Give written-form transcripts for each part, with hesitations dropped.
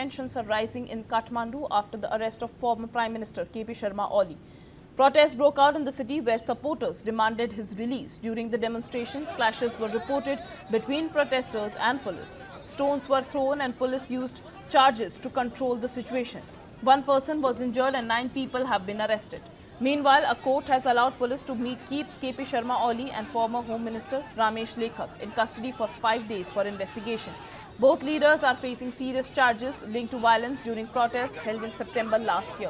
Tensions are rising in Kathmandu after the arrest of former Prime Minister KP Sharma Oli. Protests broke out in the city where supporters demanded his release. During the demonstrations, clashes were reported between protesters and police. Stones were thrown and police used charges to control the situation. One person was injured and 9 people have been arrested. Meanwhile, a court has allowed police to keep KP Sharma Oli and former Home Minister Ramesh Lekhak in custody for 5 days for investigation. Both leaders are facing serious charges linked to violence during protests held in September last year.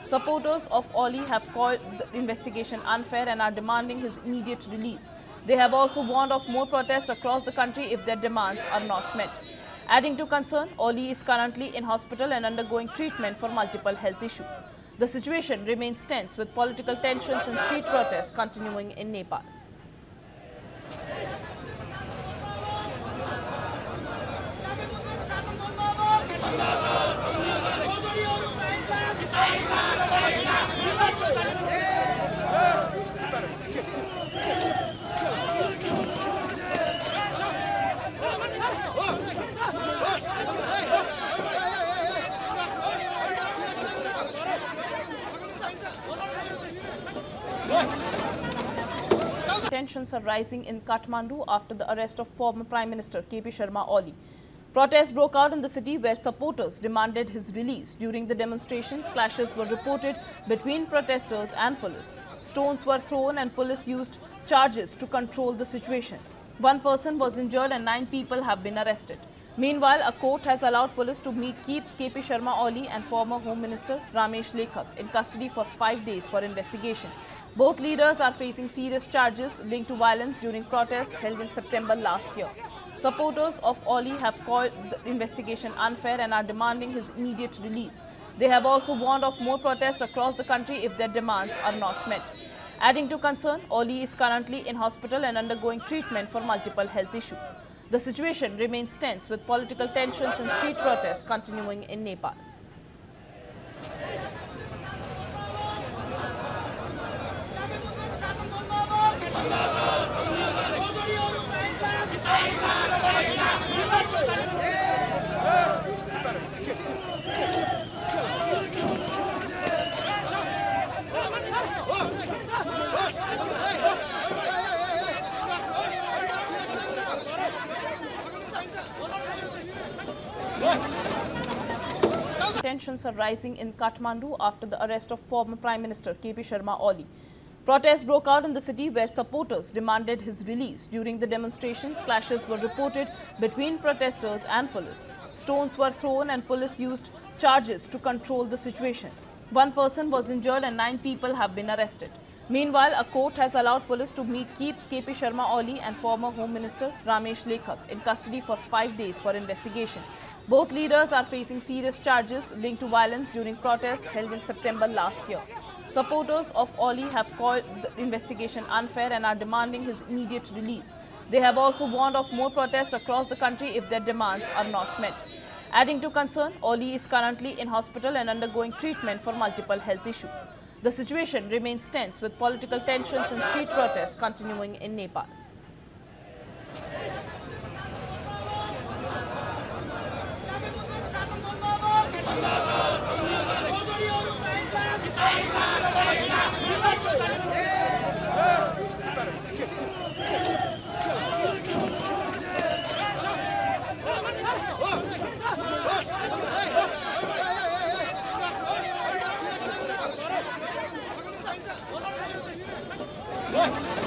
Supporters of Oli have called the investigation unfair and are demanding his immediate release. They have also warned of more protests across the country if their demands are not met. Adding to concern, Oli is currently in hospital and undergoing treatment for multiple health issues. The situation remains tense with political tensions and street protests continuing in Nepal. Tensions are rising in Kathmandu after the arrest of former Prime Minister KP Sharma Oli. Protests broke out in the city where supporters demanded his release. During the demonstrations, clashes were reported between protesters and police. Stones were thrown and police used charges to control the situation. One person was injured and 9 people have been arrested. Meanwhile, a court has allowed police to keep KP Sharma Oli and former Home Minister Ramesh Lekhak in custody for 5 days for investigation. Both leaders are facing serious charges linked to violence during protests held in September last year. Supporters of Oli have called the investigation unfair and are demanding his immediate release. They have also warned of more protests across the country if their demands are not met. Adding to concern, Oli is currently in hospital and undergoing treatment for multiple health issues. The situation remains tense with political tensions and street protests continuing in Nepal. Tensions are rising in Kathmandu after the arrest of former Prime Minister KP Sharma Oli. Protests broke out in the city where supporters demanded his release. During the demonstrations, clashes were reported between protesters and police. Stones were thrown and police used charges to control the situation. One person was injured and 9 people have been arrested. Meanwhile, a court has allowed police to keep KP Sharma Oli and former Home Minister Ramesh Lekhak in custody for 5 days for investigation. Both leaders are facing serious charges linked to violence during protests held in September last year. Supporters of Oli have called the investigation unfair and are demanding his immediate release. They have also warned of more protests across the country if their demands are not met. Adding to concern, Oli is currently in hospital and undergoing treatment for multiple health issues. The situation remains tense with political tensions and street protests continuing in Nepal. What?